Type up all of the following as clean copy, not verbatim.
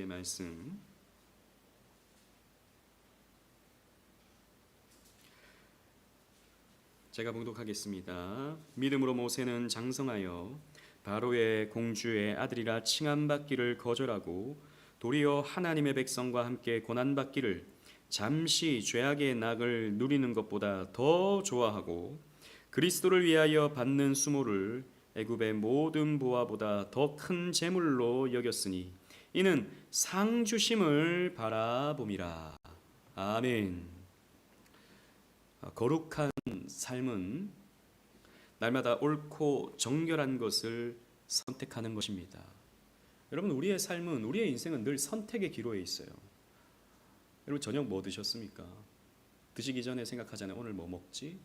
말씀 제가 봉독하겠습니다. 믿음으로 모세는 장성하여 바로의 공주의 아들이라 칭함받기를 거절하고 도리어 하나님의 백성과 함께 고난받기를 잠시 죄악의 낙을 누리는 것보다 더 좋아하고 그리스도를 위하여 받는 수모를 애굽의 모든 보화보다 더 큰 재물로 여겼으니 이는 상 주심을 바라봄이라. 아멘. 거룩한 삶은 날마다 옳고 정결한 것을 선택하는 것입니다. 여러분, 우리의 삶은, 우리의 인생은 늘 선택의 기로에 있어요. 여러분, 저녁 뭐 드셨습니까? 드시기 전에 생각하잖아요. 오늘 뭐 먹지?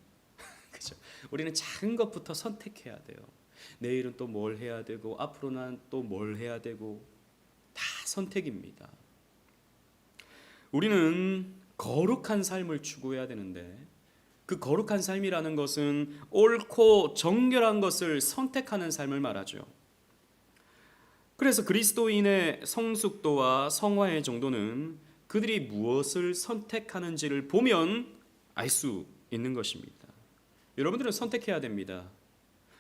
그죠? 우리는 작은 것부터 선택해야 돼요. 내일은 또 뭘 해야 되고 앞으로는 또 뭘 해야 되고 다 선택입니다. 우리는 거룩한 삶을 추구해야 되는데 그 거룩한 삶이라는 것은 옳고 정결한 것을 선택하는 삶을 말하죠. 그래서 그리스도인의 성숙도와 성화의 정도는 그들이 무엇을 선택하는지를 보면 알 수 있는 것입니다. 여러분들은 선택해야 됩니다.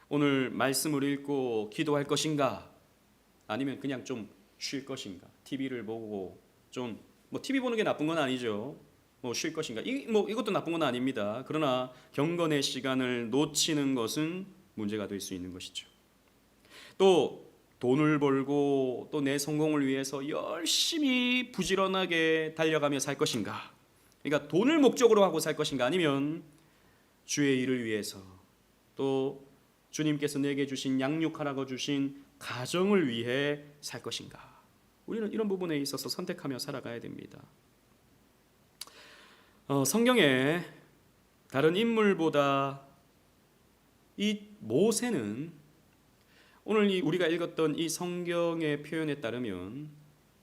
오늘 말씀을 읽고 기도할 것인가? 아니면 그냥 좀 쉴 것인가? TV를 보고 좀 TV 보는 게 나쁜 건 아니죠. 쉴 것인가? 이것도 나쁜 건 아닙니다. 그러나 경건의 시간을 놓치는 것은 문제가 될 수 있는 것이죠. 또 돈을 벌고 또 내 성공을 위해서 열심히 부지런하게 달려가며 살 것인가? 그러니까 돈을 목적으로 하고 살 것인가? 아니면 주의 일을 위해서 또 주님께서 내게 주신 양육하라고 주신 가정을 위해 살 것인가? 우리는 이런 부분에 있어서 선택하며 살아가야 됩니다. 성경에 다른 인물보다 이 모세는 오늘 우리가 읽었던 이 성경의 표현에 따르면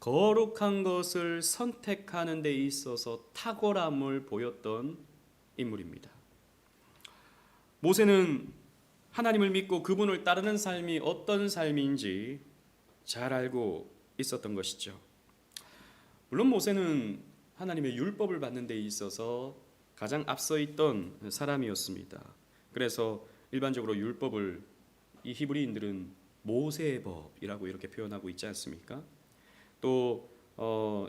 거룩한 것을 선택하는 데 있어서 탁월함을 보였던 인물입니다. 모세는 하나님을 믿고 그분을 따르는 삶이 어떤 삶인지 잘 알고 있었던 것이죠. 물론 모세는 하나님의 율법을 받는 데 있어서 가장 앞서 있던 사람이었습니다. 그래서 일반적으로 율법을 이 히브리인들은 모세의 법이라고 이렇게 표현하고 있지 않습니까? 또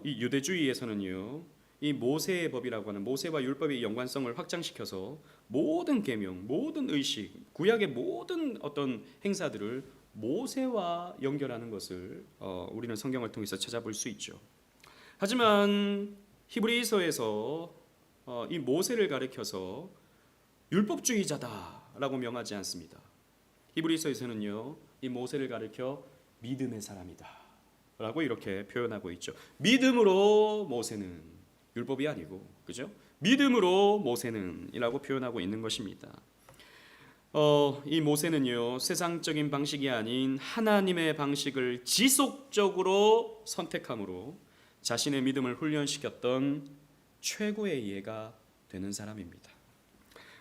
이 유대주의에서는요, 이 모세의 법이라고 하는 모세와 율법의 연관성을 확장시켜서 모든 계명, 모든 의식, 구약의 모든 어떤 행사들을 모세와 연결하는 것을 우리는 성경을 통해서 찾아볼 수 있죠. 하지만 히브리서에서 이 모세를 가리켜서 율법주의자다라고 명하지 않습니다. 히브리서에서는요, 이 모세를 가리켜 믿음의 사람이다라고 이렇게 표현하고 있죠. 믿음으로 모세는 율법이 아니고, 그죠? 믿음으로 모세는이라고 표현하고 있는 것입니다. 이 모세는요, 세상적인 방식이 아닌 하나님의 방식을 지속적으로 선택함으로 자신의 믿음을 훈련시켰던 최고의 예가 되는 사람입니다.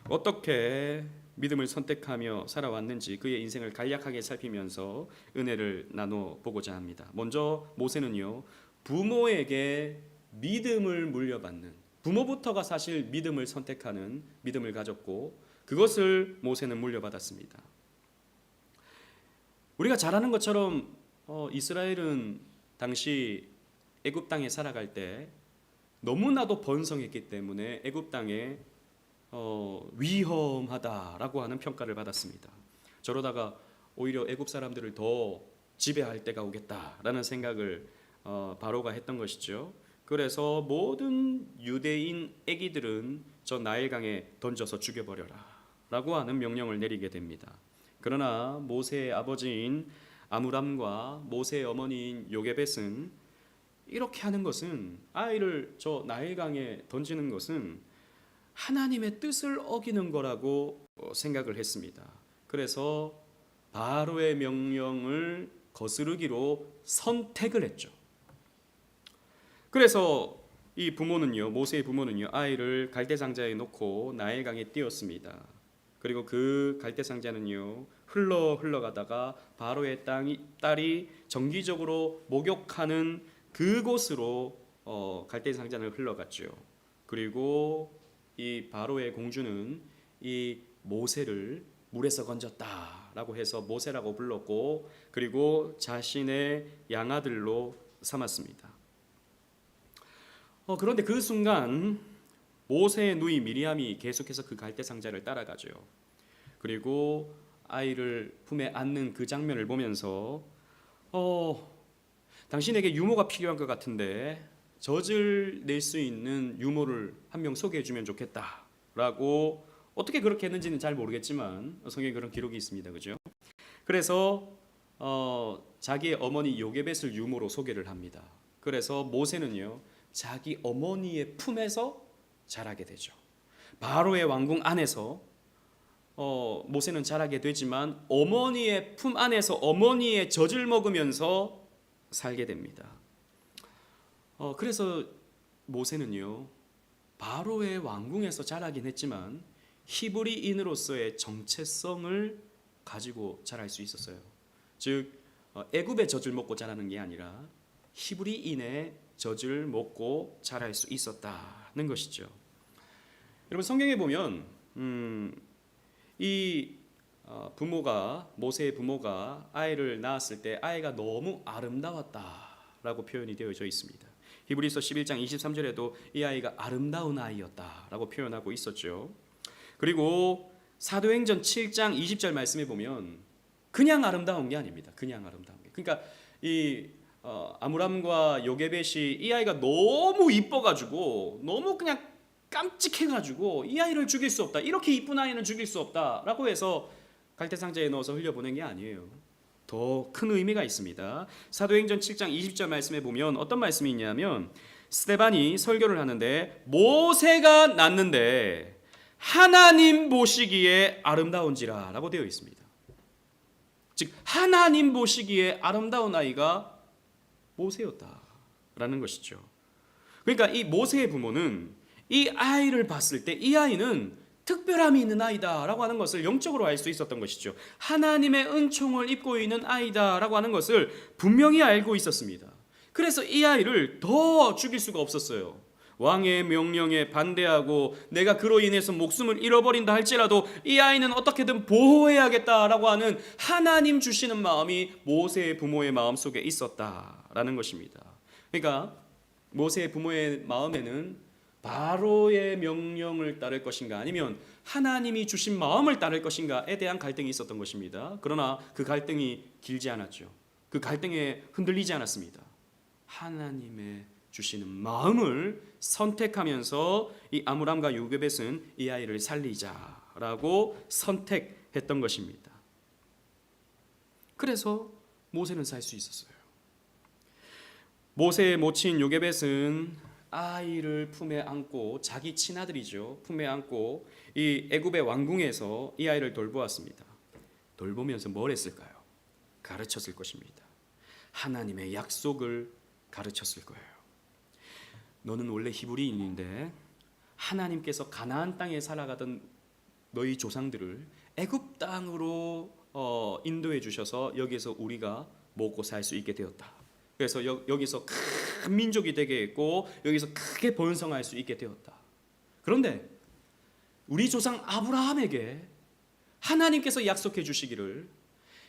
어떻게 믿음을 선택하며 살아왔는지 그의 인생을 간략하게 살피면서 은혜를 나눠보고자 합니다. 먼저 모세는요, 부모에게 믿음을 물려받는, 부모부터가 사실 믿음을 선택하는 믿음을 가졌고 그것을 모세는 물려받았습니다. 우리가 잘 아는 것처럼 이스라엘은 당시 애굽 땅에 살아갈 때 너무나도 번성했기 때문에 애굽 땅에 위험하다라고 하는 평가를 받았습니다. 저러다가 오히려 애굽 사람들을 더 지배할 때가 오겠다라는 생각을 바로가 했던 것이죠. 그래서 모든 유대인 애기들은 저 나일강에 던져서 죽여버려라 라고 하는 명령을 내리게 됩니다. 그러나 모세의 아버지인 아므람과 모세의 어머니인 요게벳은 이렇게 하는 것은, 아이를 저 나일강에 던지는 것은 하나님의 뜻을 어기는 거라고 생각을 했습니다. 그래서 바로의 명령을 거스르기로 선택을 했죠. 그래서 이 부모는요, 모세의 부모는요, 아이를 갈대상자에 놓고 나일강에 띄웠습니다. 그리고 그 갈대상자는요, 흘러가다가 바로의 딸이 정기적으로 목욕하는 그곳으로 갈대 상자는 흘러갔죠. 그리고 이 바로의 공주는 이 모세를 물에서 건졌다라고 해서 모세라고 불렀고, 그리고 자신의 양아들로 삼았습니다. 그런데 그 순간 모세의 누이 미리암이 계속해서 그 갈대 상자를 따라가죠. 그리고 아이를 품에 안는 그 장면을 보면서 당신에게 유모가 필요한 것 같은데 젖을 낼 수 있는 유모를 한 명 소개해 주면 좋겠다라고, 어떻게 그렇게 했는지는 잘 모르겠지만 성경에 그런 기록이 있습니다. 그죠? 그래서 자기의 어머니 요게벳을 유모로 소개를 합니다. 그래서 모세는요, 자기 어머니의 품에서 자라게 되죠. 바로의 왕궁 안에서 모세는 자라게 되지만 어머니의 품 안에서 어머니의 젖을 먹으면서 살게 됩니다. 그래서 모세는요, 바로의 왕궁에서 자라긴 했지만 히브리인으로서의 정체성을 가지고 자랄 수 있었어요. 즉 애굽의 젖을 먹고 자라는 게 아니라 히브리인의 젖을 먹고 자랄 수 있었다는 것이죠. 여러분, 성경에 보면 이 부모가, 모세의 부모가 아이를 낳았을 때 아이가 너무 아름다웠다라고 표현이 되어져 있습니다. 히브리서 11장 23절에도 이 아이가 아름다운 아이였다라고 표현하고 있었죠. 그리고 사도행전 7장 20절 말씀에 보면 그냥 아름다운 게 아닙니다. 그냥 아름다운 게. 그러니까 이 아므람과 요게벳이 이 아이가 너무 이뻐가지고, 너무 그냥 깜찍해가지고 이 아이를 죽일 수 없다, 이렇게 이쁜 아이는 죽일 수 없다라고 해서 갈대상자에 넣어서 흘려보낸 게 아니에요. 더 큰 의미가 있습니다. 사도행전 7장 20절 말씀에 보면 어떤 말씀이 있냐면, 스데반이 설교를 하는데 모세가 낳는데 하나님 보시기에 아름다운지라 라고 되어 있습니다. 즉 하나님 보시기에 아름다운 아이가 모세였다라는 것이죠. 그러니까 이 모세의 부모는 이 아이를 봤을 때 이 아이는 특별함이 있는 아이다라고 하는 것을 영적으로 알 수 있었던 것이죠. 하나님의 은총을 입고 있는 아이다라고 하는 것을 분명히 알고 있었습니다. 그래서 이 아이를 더 죽일 수가 없었어요. 왕의 명령에 반대하고 내가 그로 인해서 목숨을 잃어버린다 할지라도 이 아이는 어떻게든 보호해야겠다라고 하는 하나님 주시는 마음이 모세의 부모의 마음속에 있었다라는 것입니다. 그러니까 모세의 부모의 마음에는 바로의 명령을 따를 것인가 아니면 하나님이 주신 마음을 따를 것인가에 대한 갈등이 있었던 것입니다. 그러나 그 갈등이 길지 않았죠. 그 갈등에 흔들리지 않았습니다. 하나님의 주시는 마음을 선택하면서 이 아므람과 요게벳은 이 아이를 살리자라고 선택했던 것입니다. 그래서 모세는 살 수 있었어요. 모세의 모친 요게벳은 아이를 품에 안고, 자기 친아들이죠, 품에 안고 이 애굽의 왕궁에서 이 아이를 돌보았습니다. 돌보면서 뭘 했을까요? 가르쳤을 것입니다. 하나님의 약속을 가르쳤을 거예요. 너는 원래 히브리인인데 하나님께서 가나안 땅에 살아가던 너희 조상들을 애굽 땅으로 인도해 주셔서 여기서 우리가 먹고 살 수 있게 되었다. 그래서 여기서 큰 민족이 되게 했고 여기서 크게 번성할 수 있게 되었다. 그런데 우리 조상 아브라함에게 하나님께서 약속해 주시기를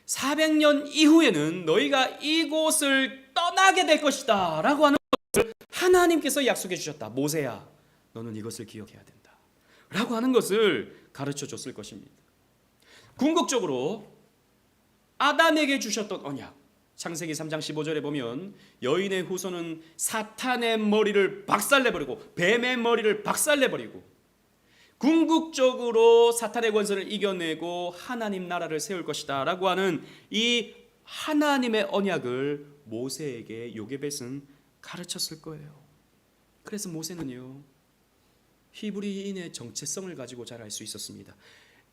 400년 이후에는 너희가 이곳을 떠나게 될 것이다 라고 하는 것을 하나님께서 약속해 주셨다. 모세야, 너는 이것을 기억해야 된다 라고 하는 것을 가르쳐 줬을 것입니다. 궁극적으로 아담에게 주셨던 언약, 창세기 3장 15절에 보면 여인의 후손은 사탄의 머리를 박살내버리고 뱀의 머리를 박살내버리고 궁극적으로 사탄의 권세를 이겨내고 하나님 나라를 세울 것이다 라고 하는 이 하나님의 언약을 모세에게 요게벳은 가르쳤을 거예요. 그래서 모세는요, 히브리인의 정체성을 가지고 자랄 수 있었습니다.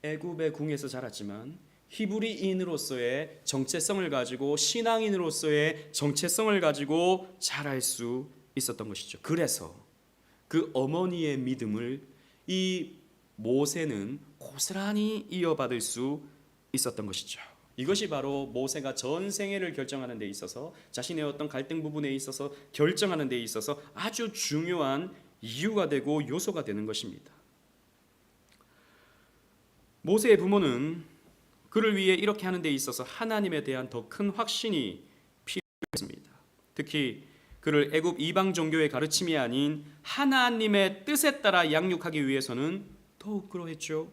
애굽의 궁에서 자랐지만 히브리인으로서의 정체성을 가지고, 신앙인으로서의 정체성을 가지고 자랄 수 있었던 것이죠. 그래서 그 어머니의 믿음을 이 모세는 고스란히 이어받을 수 있었던 것이죠. 이것이 바로 모세가 전생애를 결정하는 데 있어서 자신의 어떤 갈등 부분에 있어서 결정하는 데 있어서 아주 중요한 이유가 되고 요소가 되는 것입니다. 모세의 부모는 그를 위해 이렇게 하는 데 있어서 하나님에 대한 더 큰 확신이 필요했습니다. 특히 그를 애굽 이방 종교의 가르침이 아닌 하나님의 뜻에 따라 양육하기 위해서는 더욱 그러했죠.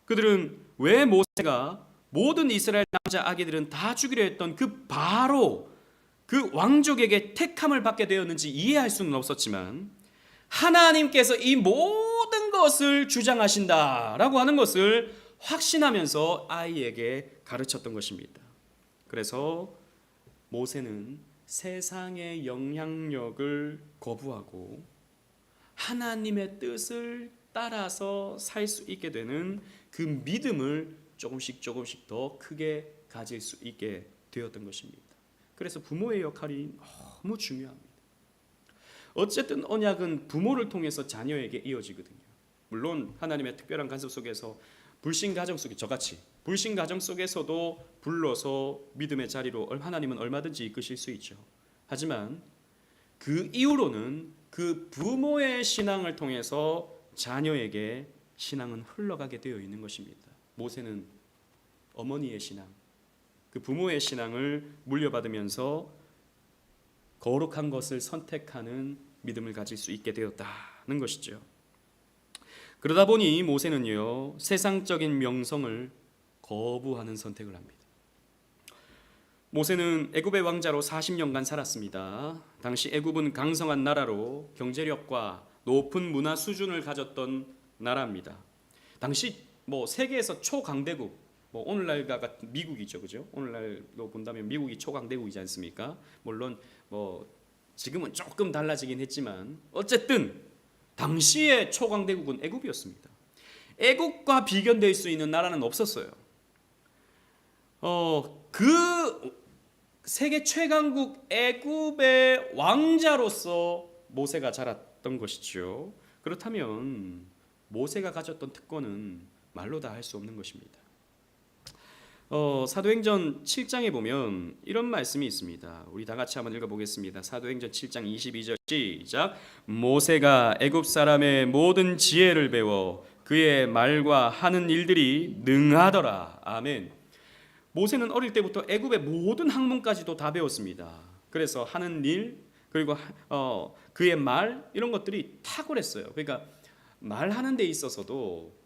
그들은 왜 모세가 모든 이스라엘 남자 아기들은 다 죽이려 했던 그 바로 그 왕족에게 택함을 받게 되었는지 이해할 수는 없었지만 하나님께서 이 모든 것을 주장하신다라고 하는 것을 확신하면서 아이에게 가르쳤던 것입니다. 그래서 모세는 세상의 영향력을 거부하고 하나님의 뜻을 따라서 살 수 있게 되는 그 믿음을 조금씩 더 크게 가질 수 있게 되었던 것입니다. 그래서 부모의 역할이 너무 중요합니다. 어쨌든 언약은 부모를 통해서 자녀에게 이어지거든요. 물론 하나님의 특별한 간섭 속에서 불신 가정 속에 저같이 불신 가정 속에서도 불러서 믿음의 자리로 하나님은 얼마든지 이끄실 수 있죠. 하지만 그 이후로는 그 부모의 신앙을 통해서 자녀에게 신앙은 흘러가게 되어 있는 것입니다. 모세는 어머니의 신앙, 그 부모의 신앙을 물려받으면서 거룩한 것을 선택하는 믿음을 가질 수 있게 되었다는 것이죠. 그러다 보니 모세는요, 세상적인 명성을 거부하는 선택을 합니다. 모세는 애굽의 왕자로 40년간 살았습니다. 당시 애굽은 강성한 나라로 경제력과 높은 문화 수준을 가졌던 나라입니다. 당시 세계에서 초강대국, 오늘날과 같은 미국이죠, 그죠? 오늘날로 본다면 미국이 초강대국이지 않습니까? 물론 지금은 조금 달라지긴 했지만 어쨌든 당시의 초강대국은 애굽이었습니다. 애굽과 비견될 수 있는 나라는 없었어요. 그 세계 최강국 애굽의 왕자로서 모세가 자랐던 것이죠. 그렇다면 모세가 가졌던 특권은 말로 다 할 수 없는 것입니다. 사도행전 7장에 보면 이런 말씀이 있습니다. 우리 다 같이 한번 읽어보겠습니다. 사도행전 7장 22절 시작. 모세가 애굽 사람의 모든 지혜를 배워 그의 말과 하는 일들이 능하더라. 아멘. 모세는 어릴 때부터 애굽의 모든 학문까지도 다 배웠습니다. 그래서 하는 일 그리고 그의 말 이런 것들이 탁월했어요. 그러니까 말하는 데 있어서도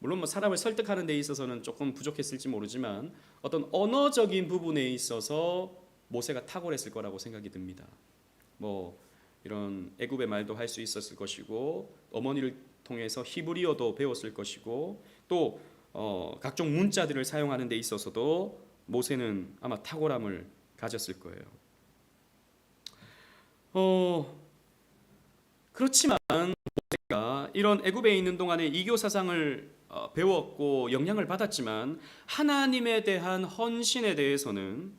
물론 사람을 설득하는 데 있어서는 조금 부족했을지 모르지만 어떤 언어적인 부분에 있어서 모세가 탁월했을 거라고 생각이 듭니다. 이런 애굽의 말도 할 수 있었을 것이고 어머니를 통해서 히브리어도 배웠을 것이고 또 각종 문자들을 사용하는 데 있어서도 모세는 아마 탁월함을 가졌을 거예요. 그렇지만 모세가 이런 애굽에 있는 동안에 이교 사상을 배웠고 영향을 받았지만 하나님에 대한 헌신에 대해서는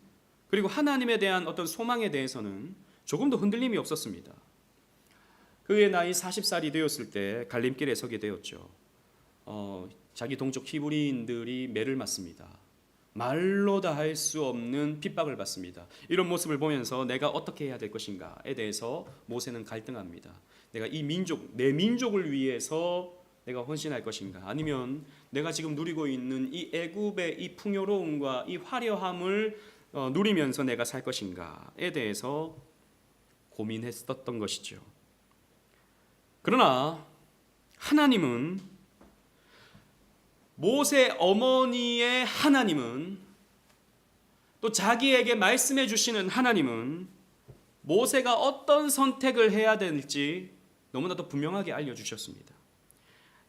그리고 하나님에 대한 어떤 소망에 대해서는 조금도 흔들림이 없었습니다. 그의 나이 40살이 되었을 때 갈림길에 서게 되었죠. 자기 동족 히브리인들이 매를 맞습니다. 말로 다 할 수 없는 핍박을 받습니다. 이런 모습을 보면서 내가 어떻게 해야 될 것인가에 대해서 모세는 갈등합니다. 내가 이 민족, 내 민족을 위해서 내가 헌신할 것인가? 아니면 내가 지금 누리고 있는 이 애굽의 이 풍요로움과 이 화려함을 누리면서 내가 살 것인가에 대해서 고민했었던 것이죠. 그러나 하나님은 모세 어머니의 하나님은 또 자기에게 말씀해 주시는 하나님은 모세가 어떤 선택을 해야 될지 너무나도 분명하게 알려주셨습니다.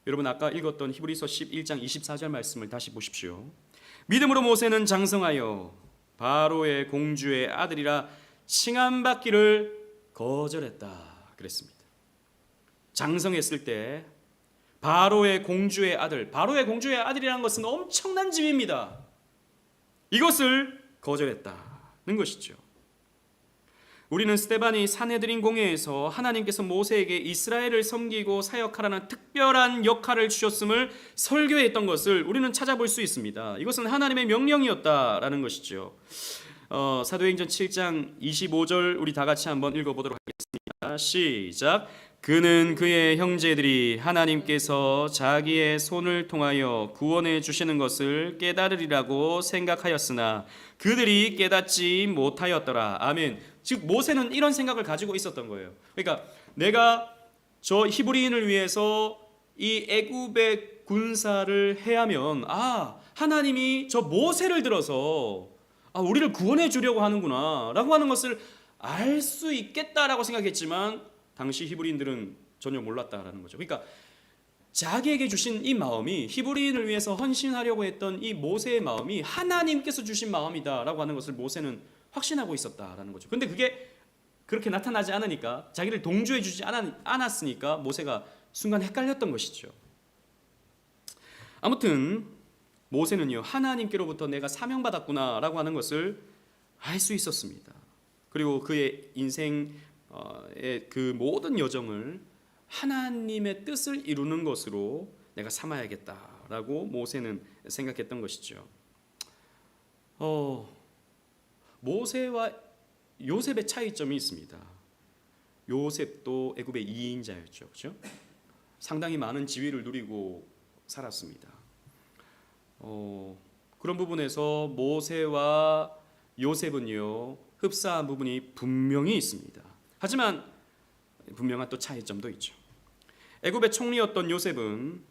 여러분 아까 읽었던 히브리서 11장 24절 말씀을 다시 보십시오. 믿음으로 모세는 장성하여 바로의 공주의 아들이라 칭함받기를 거절했다 그랬습니다. 장성했을 때 바로의 공주의 아들, 바로의 공주의 아들이라는 것은 엄청난 집입니다. 이것을 거절했다는 것이죠. 우리는 스데반이 산헤드린 공회에서 하나님께서 모세에게 이스라엘을 섬기고 사역하라는 특별한 역할을 주셨음을 설교했던 것을 우리는 찾아볼 수 있습니다. 이것은 하나님의 명령이었다라는 것이죠. 사도행전 7장 25절 우리 다 같이 한번 읽어보도록 하겠습니다. 시작. 그는 그의 형제들이 하나님께서 자기의 손을 통하여 구원해 주시는 것을 깨달으리라고 생각하였으나 그들이 깨닫지 못하였더라. 아멘. 즉 모세는 이런 생각을 가지고 있었던 거예요. 그러니까 내가 저 히브리인을 위해서 이 애굽의 군사를 해야면 하나님이 저 모세를 들어서 우리를 구원해 주려고 하는구나 라고 하는 것을 알 수 있겠다라고 생각했지만 당시 히브리인들은 전혀 몰랐다라는 거죠. 그러니까 자기에게 주신 이 마음이 히브리인을 위해서 헌신하려고 했던 이 모세의 마음이 하나님께서 주신 마음이다라고 하는 것을 모세는 확신하고 있었다라는 거죠. 근데 그게 그렇게 나타나지 않으니까, 자기를 동조해 주지 않았으니까 모세가 순간 헷갈렸던 것이죠. 아무튼 모세는요, 하나님께로부터 내가 사명받았구나라고 하는 것을 알 수 있었습니다. 그리고 그의 인생의 그 모든 여정을 하나님의 뜻을 이루는 것으로 내가 삼아야겠다라고 모세는 생각했던 것이죠. 모세와 요셉의 차이점이 있습니다. 요셉도 애굽의 2인자였죠. 그렇죠? 상당히 많은 지위를 누리고 살았습니다. 그런 부분에서 모세와 요셉은요, 흡사한 부분이 분명히 있습니다. 하지만 분명한 또 차이점도 있죠. 애굽의 총리였던 요셉은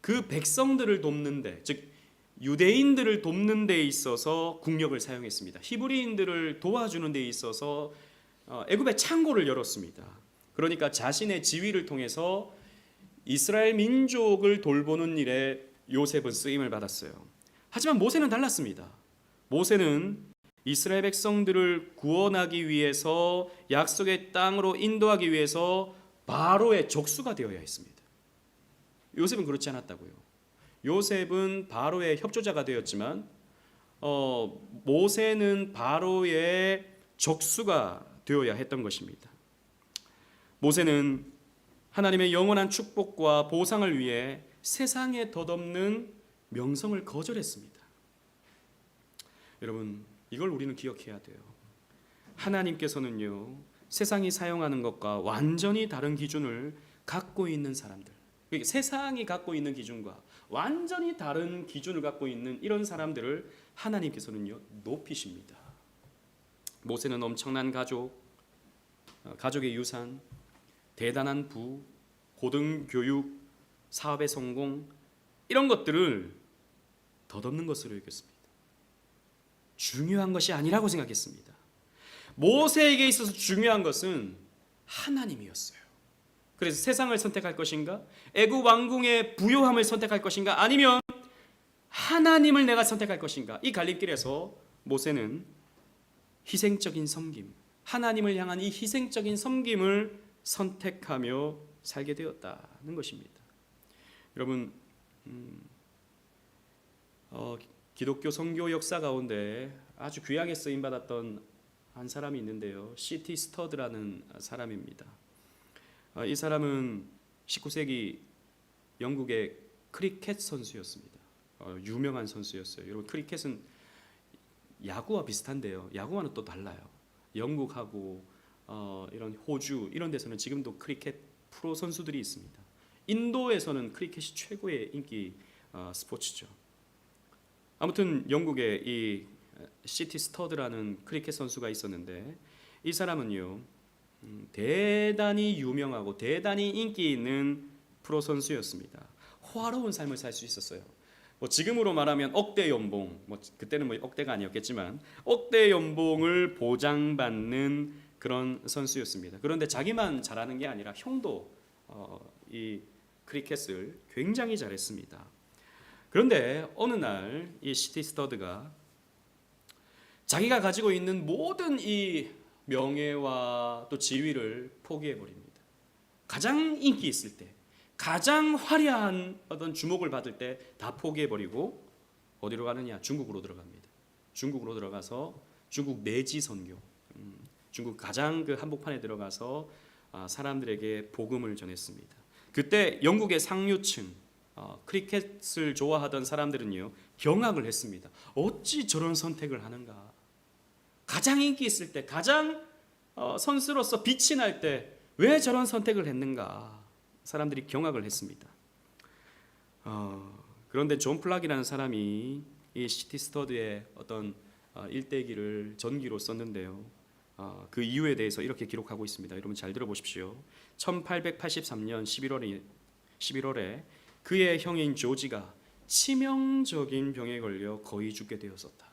그 백성들을 돕는 데, 즉 유대인들을 돕는 데 있어서 국력을 사용했습니다. 히브리인들을 도와주는 데 있어서 애굽의 창고를 열었습니다. 그러니까 자신의 지위를 통해서 이스라엘 민족을 돌보는 일에 요셉은 쓰임을 받았어요. 하지만 모세는 달랐습니다. 모세는 이스라엘 백성들을 구원하기 위해서 약속의 땅으로 인도하기 위해서 바로의 족수가 되어야 했습니다. 요셉은 그렇지 않았다고요. 요셉은 바로의 협조자가 되었지만 모세는 바로의 족수가 되어야 했던 것입니다. 모세는 하나님의 영원한 축복과 보상을 위해 세상에 덧없는 명성을 거절했습니다. 여러분, 이걸 우리는 기억해야 돼요. 하나님께서는요, 세상이 사용하는 것과 완전히 다른 기준을 갖고 있는 사람들, 세상이 갖고 있는 기준과 완전히 다른 기준을 갖고 있는 이런 사람들을 하나님께서는요, 높이십니다. 모세는 엄청난 가족의 유산, 대단한 부, 고등교육, 사업의 성공, 이런 것들을 덧없는 것으로 여겼습니다. 중요한 것이 아니라고 생각했습니다. 모세에게 있어서 중요한 것은 하나님이었어요. 그래서 세상을 선택할 것인가? 애굽 왕궁의 부요함을 선택할 것인가? 아니면 하나님을 내가 선택할 것인가? 이 갈림길에서 모세는 희생적인 섬김, 하나님을 향한 이 희생적인 섬김을 선택하며 살게 되었다는 것입니다. 여러분, 기독교 선교 역사 가운데 아주 귀하게 쓰임 받았던 한 사람이 있는데요, C.T. 스터드라는 사람입니다. 이 사람은 19세기 영국의 크리켓 선수였습니다. 유명한 선수였어요. 여러분, 크리켓은 야구와 비슷한데요, 야구와는 또 달라요. 영국하고 이런 호주 이런 데서는 지금도 크리켓 프로 선수들이 있습니다. 인도에서는 크리켓이 최고의 인기 스포츠죠. 아무튼 영국에 이 C.T. 스터드라는 크리켓 선수가 있었는데, 이 사람은요, 대단히 유명하고 대단히 인기 있는 프로 선수였습니다. 호화로운 삶을 살 수 있었어요. 지금으로 말하면 억대 연봉, 그때는 억대가 아니었겠지만 억대 연봉을 보장받는 그런 선수였습니다. 그런데 자기만 잘하는 게 아니라 형도 이 크리켓을 굉장히 잘했습니다. 그런데 어느 날 이 C.T. 스터드가 자기가 가지고 있는 모든 이 명예와 또 지위를 포기해 버립니다. 가장 인기 있을 때, 가장 화려한 어떤 주목을 받을 때 다 포기해 버리고 어디로 가느냐? 중국으로 들어갑니다. 중국으로 들어가서 중국 내지 선교, 중국 가장 그 한복판에 들어가서 사람들에게 복음을 전했습니다. 그때 영국의 상류층 크리켓을 좋아하던 사람들은요 경악을 했습니다. 어찌 저런 선택을 하는가? 가장 인기 있을 때, 가장 선수로서 빛이 날 때 왜 저런 선택을 했는가? 사람들이 경악을 했습니다. 그런데 존 플락이라는 사람이 이 시티 스터드의 어떤 일대기를 전기로 썼는데요. 그 이유에 대해서 이렇게 기록하고 있습니다. 여러분 잘 들어보십시오. 1883년 11월에 그의 형인 조지가 치명적인 병에 걸려 거의 죽게 되었었다.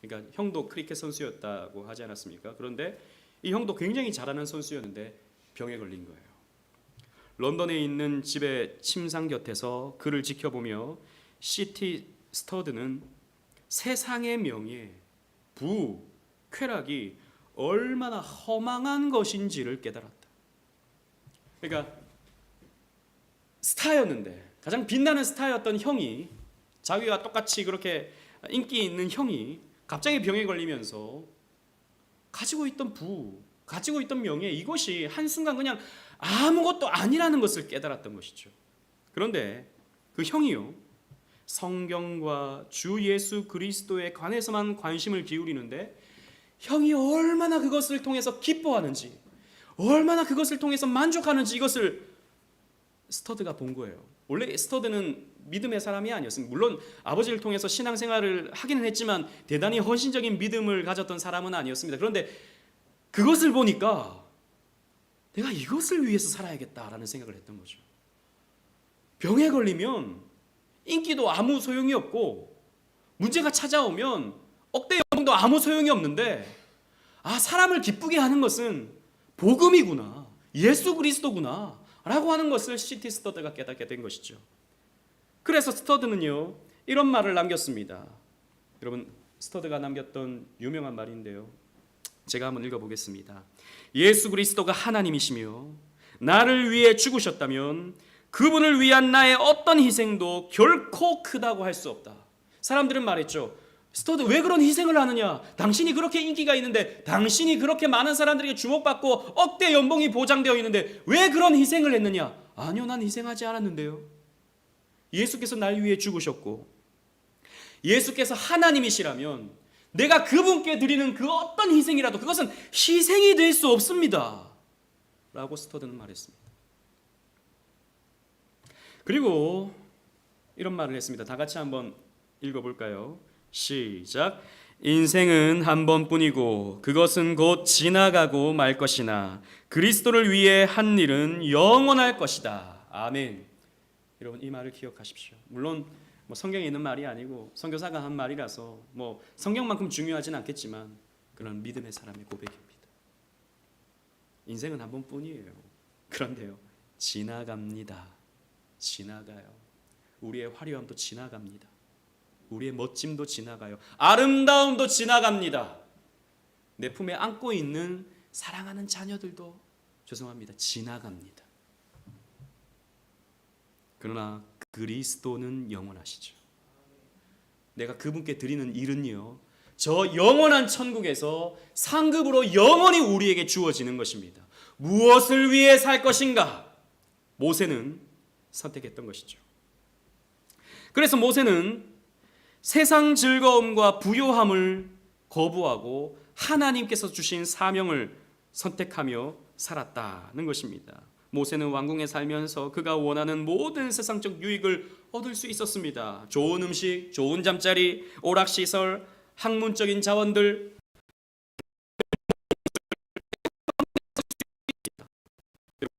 그러니까 형도 크리켓 선수였다고 하지 않았습니까? 그런데 이 형도 굉장히 잘하는 선수였는데 병에 걸린 거예요. 런던에 있는 집의 침상 곁에서 그를 지켜보며 시티 스터드는 세상의 명예, 부, 쾌락이 얼마나 허망한 것인지를 깨달았다. 그러니까 스타였는데, 가장 빛나는 스타였던 형이, 자기와 똑같이 그렇게 인기 있는 형이 갑자기 병에 걸리면서 가지고 있던 부, 가지고 있던 명예, 이것이 한순간 그냥 아무것도 아니라는 것을 깨달았던 것이죠. 그런데 그 형이요, 성경과 주 예수 그리스도에 관해서만 관심을 기울이는데 형이 얼마나 그것을 통해서 기뻐하는지, 얼마나 그것을 통해서 만족하는지 이것을 스터드가 본 거예요. 원래 스터드는 믿음의 사람이 아니었습니다. 물론 아버지를 통해서 신앙생활을 하기는 했지만 대단히 헌신적인 믿음을 가졌던 사람은 아니었습니다. 그런데 그것을 보니까 내가 이것을 위해서 살아야겠다라는 생각을 했던 거죠. 병에 걸리면 인기도 아무 소용이 없고 문제가 찾아오면 억대 연봉도 아무 소용이 없는데 사람을 기쁘게 하는 것은 복음이구나, 예수 그리스도구나 라고 하는 것을 시티 스터드가 깨닫게 된 것이죠. 그래서 스터드는요 이런 말을 남겼습니다. 여러분 스터드가 남겼던 유명한 말인데요, 제가 한번 읽어보겠습니다. 예수 그리스도가 하나님이시며 나를 위해 죽으셨다면 그분을 위한 나의 어떤 희생도 결코 크다고 할 수 없다. 사람들은 말했죠. 스터드 왜 그런 희생을 하느냐? 당신이 그렇게 인기가 있는데, 당신이 그렇게 많은 사람들에게 주목받고 억대 연봉이 보장되어 있는데 왜 그런 희생을 했느냐? 아니요, 난 희생하지 않았는데요. 예수께서 날 위해 죽으셨고 예수께서 하나님이시라면 내가 그분께 드리는 그 어떤 희생이라도 그것은 희생이 될 수 없습니다 라고 스터드는 말했습니다. 그리고 이런 말을 했습니다. 다 같이 한번 읽어볼까요? 시작. 인생은 한 번뿐이고 그것은 곧 지나가고 말 것이나 그리스도를 위해 한 일은 영원할 것이다. 아멘. 여러분 이 말을 기억하십시오. 물론 성경에 있는 말이 아니고 선교사가 한 말이라서 성경만큼 중요하진 않겠지만 그런 믿음의 사람의 고백입니다. 인생은 한 번뿐이에요. 그런데요 지나갑니다. 지나가요. 우리의 화려함도 지나갑니다. 우리의 멋짐도 지나가요. 아름다움도 지나갑니다. 내 품에 안고 있는 사랑하는 자녀들도 죄송합니다 지나갑니다. 그러나 그리스도는 영원하시죠. 내가 그분께 드리는 일은요 저 영원한 천국에서 상급으로 영원히 우리에게 주어지는 것입니다. 무엇을 위해 살 것인가? 모세는 선택했던 것이죠. 그래서 모세는 세상 즐거움과 부요함을 거부하고 하나님께서 주신 사명을 선택하며 살았다는 것입니다. 모세는 왕궁에 살면서 그가 원하는 모든 세상적 유익을 얻을 수 있었습니다. 좋은 음식, 좋은 잠자리, 오락시설, 학문적인 자원들,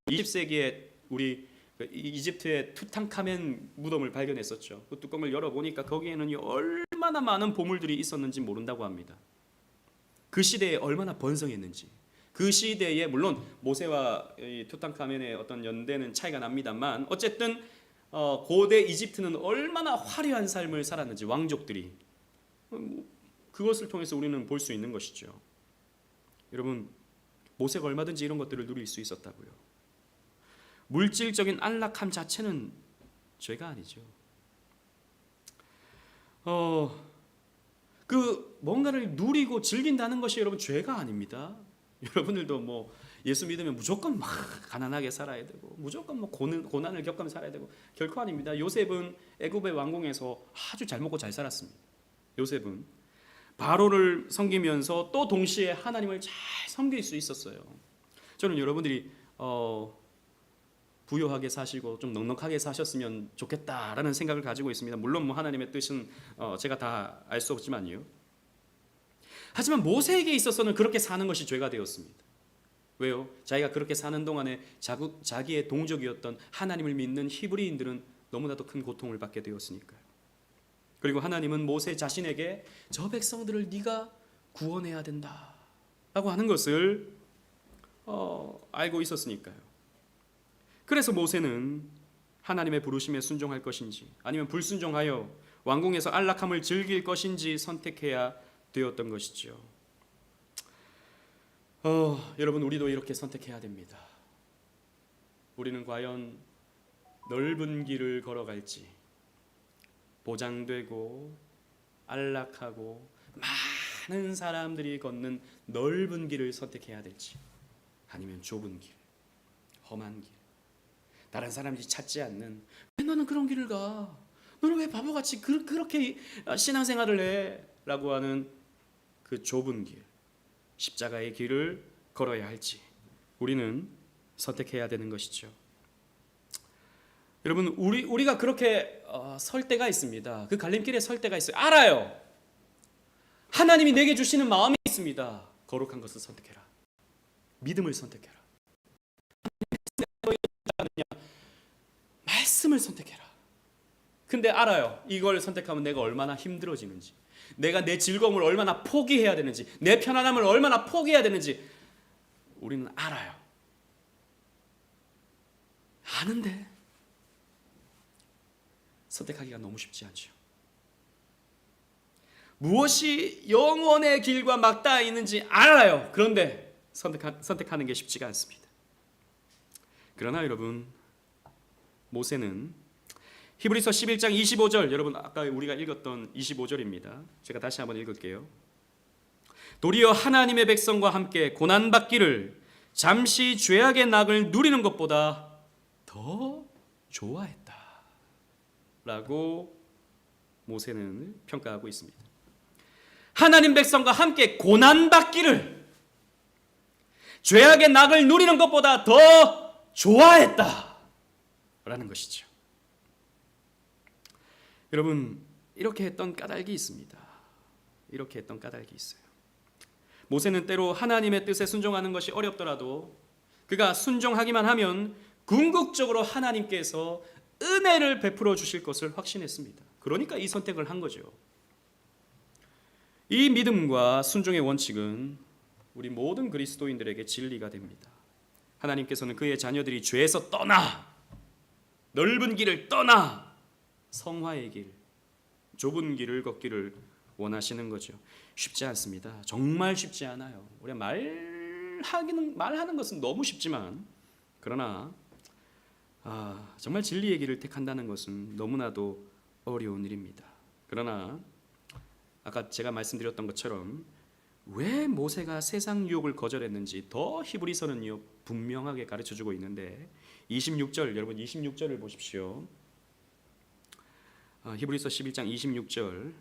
20세기에 우리 이집트의 투탕카멘 무덤을 발견했었죠. 그 뚜껑을 열어보니까 거기에는 얼마나 많은 보물들이 있었는지 모른다고 합니다. 그 시대에 얼마나 번성했는지. 그 시대에 물론 모세와 투탕카멘의 어떤 연대는 차이가 납니다만 어쨌든 고대 이집트는 얼마나 화려한 삶을 살았는지 왕족들이 그것을 통해서 우리는 볼 수 있는 것이죠. 여러분 모세가 얼마든지 이런 것들을 누릴 수 있었다고요. 물질적인 안락함 자체는 죄가 아니죠. 그 뭔가를 누리고 즐긴다는 것이 여러분 죄가 아닙니다. 여러분들도 뭐 예수 믿으면 무조건 막 가난하게 살아야 되고 무조건 뭐 고난을 겪으면서 살아야 되고 결코 아닙니다. 요셉은 애굽의 왕궁에서 아주 잘 먹고 잘 살았습니다. 요셉은 바로를 섬기면서 또 동시에 하나님을 잘 섬길 수 있었어요. 저는 여러분들이 부유하게 사시고 좀 넉넉하게 사셨으면 좋겠다라는 생각을 가지고 있습니다. 물론 뭐 하나님의 뜻은 제가 다 알 수 없지만요. 하지만 모세에게 있어서는 그렇게 사는 것이 죄가 되었습니다. 왜요? 자기가 그렇게 사는 동안에 자기의 동족이었던 하나님을 믿는 히브리인들은 너무나도 큰 고통을 받게 되었으니까요. 그리고 하나님은 모세 자신에게 저 백성들을 네가 구원해야 된다 라고 하는 것을 알고 있었으니까요. 그래서 모세는 하나님의 부르심에 순종할 것인지 아니면 불순종하여 왕궁에서 안락함을 즐길 것인지 선택해야 되었던 것이죠. 여러분, 우리도 이렇게 선택해야 됩니다. 우리는 과연 넓은 길을 걸어갈지, 보장되고 안락하고 많은 사람들이 걷는 넓은 길을 선택해야 될지, 아니면 좁은 길, 험한 길, 다른 사람들이 찾지 않는, 왜 너는 그런 길을 가? 너는 왜 바보같이 그렇게 신앙생활을 해? 라고 하는 그 좁은 길, 십자가의 길을 걸어야 할지 우리는 선택해야 되는 것이죠. 여러분, 우리가 그렇게 설 때가 있습니다. 그 갈림길에 설 때가 있어요. 알아요. 하나님이 내게 주시는 마음이 있습니다. 거룩한 것을 선택해라. 믿음을 선택해라. 말씀을 선택해라. 근데 알아요. 이걸 선택하면 내가 얼마나 힘들어지는지, 내가 내 즐거움을 얼마나 포기해야 되는지, 내 편안함을 얼마나 포기해야 되는지 우리는 알아요. 아는데 선택하기가 너무 쉽지 않죠. 무엇이 영원의 길과 맞닿아 있는지 알아요. 그런데 선택하는 게 쉽지가 않습니다. 그러나 여러분, 모세는 히브리서 11장 25절, 여러분 아까 우리가 읽었던 25절입니다. 제가 다시 한번 읽을게요. 도리어 하나님의 백성과 함께 고난받기를 잠시 죄악의 낙을 누리는 것보다 더 좋아했다 라고 모세는 평가하고 있습니다. 하나님 백성과 함께 고난받기를 죄악의 낙을 누리는 것보다 더 좋아했다 라는 것이죠. 여러분, 이렇게 했던 까닭이 있습니다. 이렇게 했던 까닭이 있어요. 모세는 때로 하나님의 뜻에 순종하는 것이 어렵더라도 그가 순종하기만 하면 궁극적으로 하나님께서 은혜를 베풀어 주실 것을 확신했습니다. 그러니까 이 선택을 한 거죠. 이 믿음과 순종의 원칙은 우리 모든 그리스도인들에게 진리가 됩니다. 하나님께서는 그의 자녀들이 죄에서 떠나, 넓은 길을 떠나 성화의 길, 좁은 길을 걷기를 원하시는 거죠. 쉽지 않습니다. 정말 쉽지 않아요. 우리가 말하는 것은 너무 쉽지만, 그러나 정말 진리의 길을 택한다는 것은 너무나도 어려운 일입니다. 그러나 아까 제가 말씀드렸던 것처럼 왜 모세가 세상 유혹을 거절했는지 더 히브리서는요 분명하게 가르쳐주고 있는데, 26절, 여러분 26절을 보십시오. 히브리서 11장 26절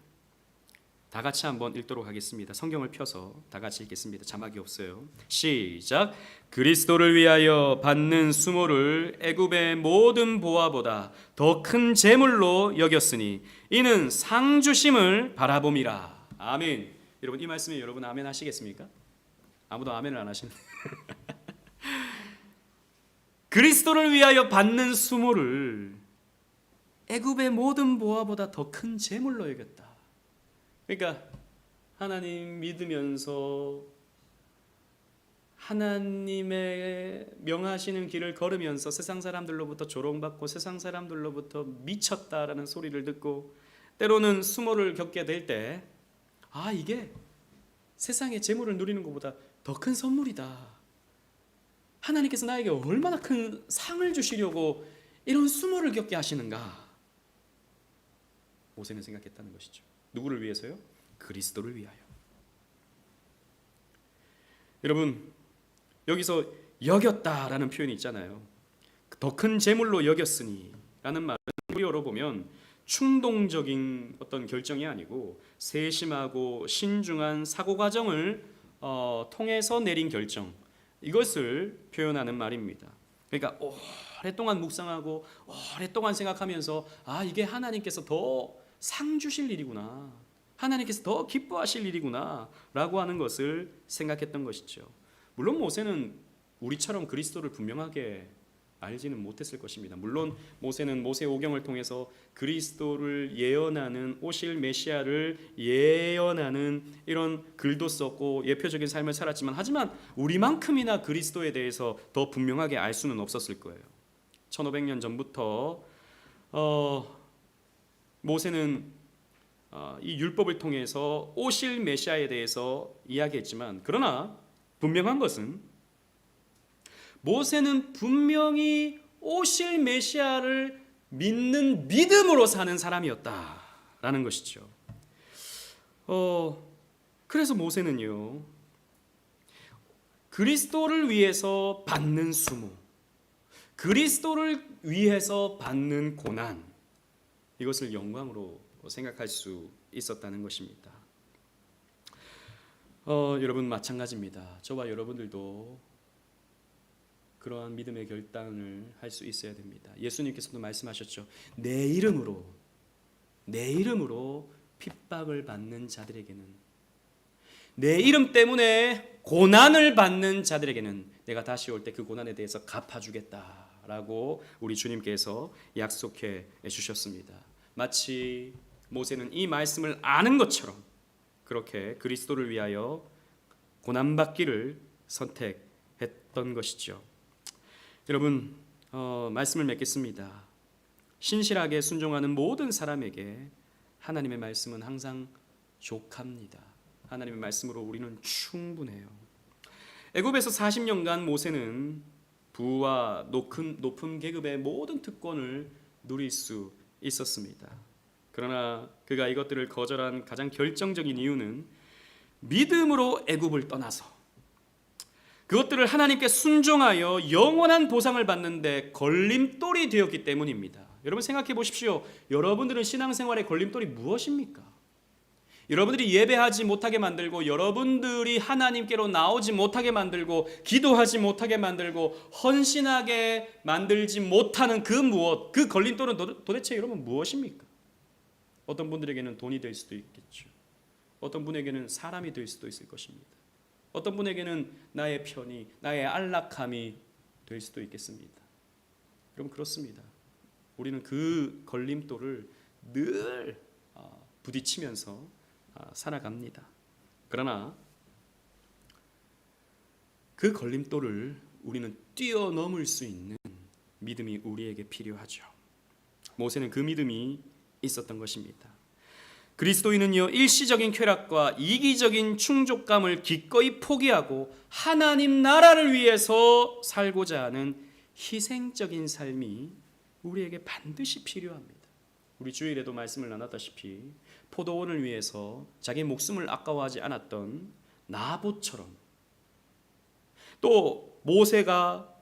다 같이 한번 읽도록 하겠습니다. 성경을 펴서 다 같이 읽겠습니다. 자막이 없어요. 시작. 그리스도를 위하여 받는 수모를 애굽의 모든 보화보다 더 큰 재물로 여겼으니 이는 상 주심을 바라봄이라. 아멘. 여러분, 이 말씀에 여러분 아멘 하시겠습니까? 아무도 아멘을 안 하시네. 그리스도를 위하여 받는 수모를 애굽의 모든 보화보다 더 큰 재물로 여겼다. 그러니까 하나님 믿으면서 하나님의 명하시는 길을 걸으면서 세상 사람들로부터 조롱받고 세상 사람들로부터 미쳤다라는 소리를 듣고 때로는 수모를 겪게 될 때, 이게 세상의 재물을 누리는 것보다 더 큰 선물이다. 하나님께서 나에게 얼마나 큰 상을 주시려고 이런 수모를 겪게 하시는가. 모세는 생각했다는 것이죠. 누구를 위해서요? 그리스도를 위하여. 여러분, 여기서 여겼다라는 표현이 있잖아요. 더 큰 재물로 여겼으니 라는 말은 우리어로 보면 충동적인 어떤 결정이 아니고 세심하고 신중한 사고 과정을 통해서 내린 결정, 이것을 표현하는 말입니다. 그러니까 오랫동안 묵상하고 오랫동안 생각하면서 이게 하나님께서 더 상 주실 일이구나, 하나님께서 더 기뻐하실 일이구나 라고 하는 것을 생각했던 것이죠. 물론 모세는 우리처럼 그리스도를 분명하게 알지는 못했을 것입니다. 물론 모세는 모세오경을 통해서 그리스도를 예언하는, 오실 메시아를 예언하는 이런 글도 썼고 예표적인 삶을 살았지만, 하지만 우리만큼이나 그리스도에 대해서 더 분명하게 알 수는 없었을 거예요. 1500년 전부터 모세는 이 율법을 통해서 오실 메시아에 대해서 이야기했지만, 그러나 분명한 것은 모세는 분명히 오실 메시아를 믿는 믿음으로 사는 사람이었다라는 것이죠. 그래서 모세는요, 그리스도를 위해서 받는 수모, 그리스도를 위해서 받는 고난, 이것을 영광으로 생각할 수 있었다는 것입니다. 여러분 마찬가지입니다. 저와 여러분들도 그러한 믿음의 결단을 할 수 있어야 됩니다. 예수님께서도 말씀하셨죠. 내 이름으로 핍박을 받는 자들에게는, 내 이름 때문에 고난을 받는 자들에게는 내가 다시 올 때 그 고난에 대해서 갚아주겠다라고 우리 주님께서 약속해 주셨습니다. 마치 모세는 이 말씀을 아는 것처럼 그렇게 그리스도를 위하여 고난받기를 선택했던 것이죠. 여러분, 말씀을 맺겠습니다. 신실하게 순종하는 모든 사람에게 하나님의 말씀은 항상 족합니다. 하나님의 말씀으로 우리는 충분해요. 애굽에서 40년간 모세는 부와 높은 계급의 모든 특권을 누릴 수 있었습니다. 그러나 그가 이것들을 거절한 가장 결정적인 이유는 믿음으로 애굽을 떠나서 그것들을 하나님께 순종하여 영원한 보상을 받는데 걸림돌이 되었기 때문입니다. 여러분 생각해 보십시오. 여러분들은 신앙생활의 걸림돌이 무엇입니까? 여러분들이 예배하지 못하게 만들고, 여러분들이 하나님께로 나오지 못하게 만들고, 기도하지 못하게 만들고, 헌신하게 만들지 못하는 그 무엇, 그 걸림돌은 도대체 여러분 무엇입니까? 어떤 분들에게는 돈이 될 수도 있겠죠. 어떤 분에게는 사람이 될 수도 있을 것입니다. 어떤 분에게는 나의 편의, 나의 안락함이 될 수도 있겠습니다. 여러분 그렇습니다. 우리는 그 걸림돌을 늘 부딪히면서 살아갑니다. 그러나 그 걸림돌을 우리는 뛰어넘을 수 있는 믿음이 우리에게 필요하죠. 모세는 그 믿음이 있었던 것입니다. 그리스도인은요, 일시적인 쾌락과 이기적인 충족감을 기꺼이 포기하고 하나님 나라를 위해서 살고자 하는 희생적인 삶이 우리에게 반드시 필요합니다. 우리 주일에도 말씀을 나눴다시피 포도원을 위해서 자기 목숨을 아까워하지 않았던 나봇처럼, 또 모세가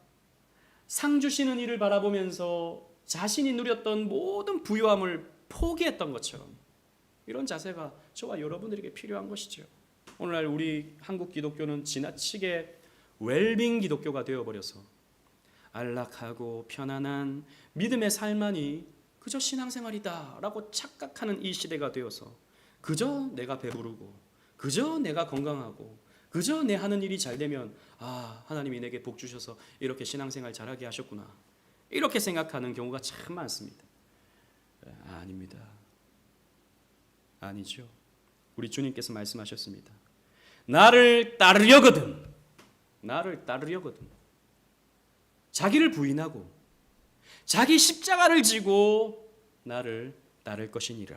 상 주시는 이를 바라보면서 자신이 누렸던 모든 부유함을 포기했던 것처럼, 이런 자세가 저와 여러분들에게 필요한 것이죠. 오늘날 우리 한국 기독교는 지나치게 웰빙 기독교가 되어버려서 안락하고 편안한 믿음의 삶만이 그저 신앙생활이다 라고 착각하는 이 시대가 되어서 그저 내가 배부르고, 그저 내가 건강하고, 그저 내 하는 일이 잘 되면 하나님이 내게 복 주셔서 이렇게 신앙생활 잘하게 하셨구나, 이렇게 생각하는 경우가 참 많습니다. 아닙니다. 아니죠. 우리 주님께서 말씀하셨습니다. 나를 따르려거든 자기를 부인하고 자기 십자가를 지고 나를 따를 것이니라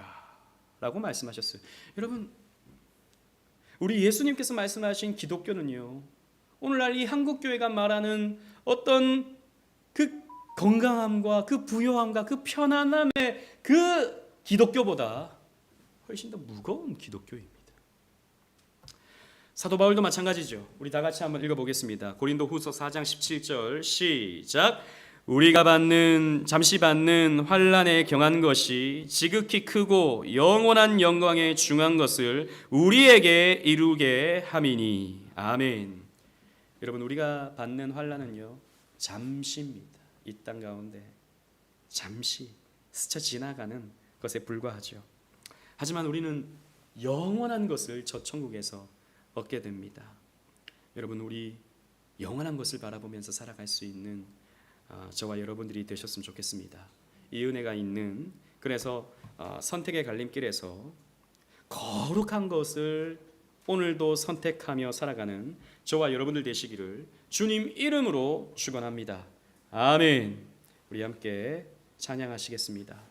라고 말씀하셨어요. 여러분, 우리 예수님께서 말씀하신 기독교는요, 오늘날 이 한국교회가 말하는 어떤 그 건강함과 그 부요함과 그 편안함의 그 기독교보다 훨씬 더 무거운 기독교입니다. 사도 바울도 마찬가지죠. 우리 다 같이 한번 읽어보겠습니다. 고린도후서 4장 17절 시작. 우리가 잠시 받는 환난에 경한 것이 지극히 크고 영원한 영광에 중한 것을 우리에게 이루게 함이니. 아멘. 여러분, 우리가 받는 환난은요, 잠시입니다. 이 땅 가운데 잠시 스쳐 지나가는 것에 불과하죠. 하지만 우리는 영원한 것을 저 천국에서 얻게 됩니다. 여러분, 우리 영원한 것을 바라보면서 살아갈 수 있는 저와 여러분들이 되셨으면 좋겠습니다. 이 은혜가 있는, 그래서 선택의 갈림길에서 거룩한 것을 오늘도 선택하며 살아가는 저와 여러분들 되시기를 주님 이름으로 축원합니다. 아멘. 우리 함께 찬양하시겠습니다.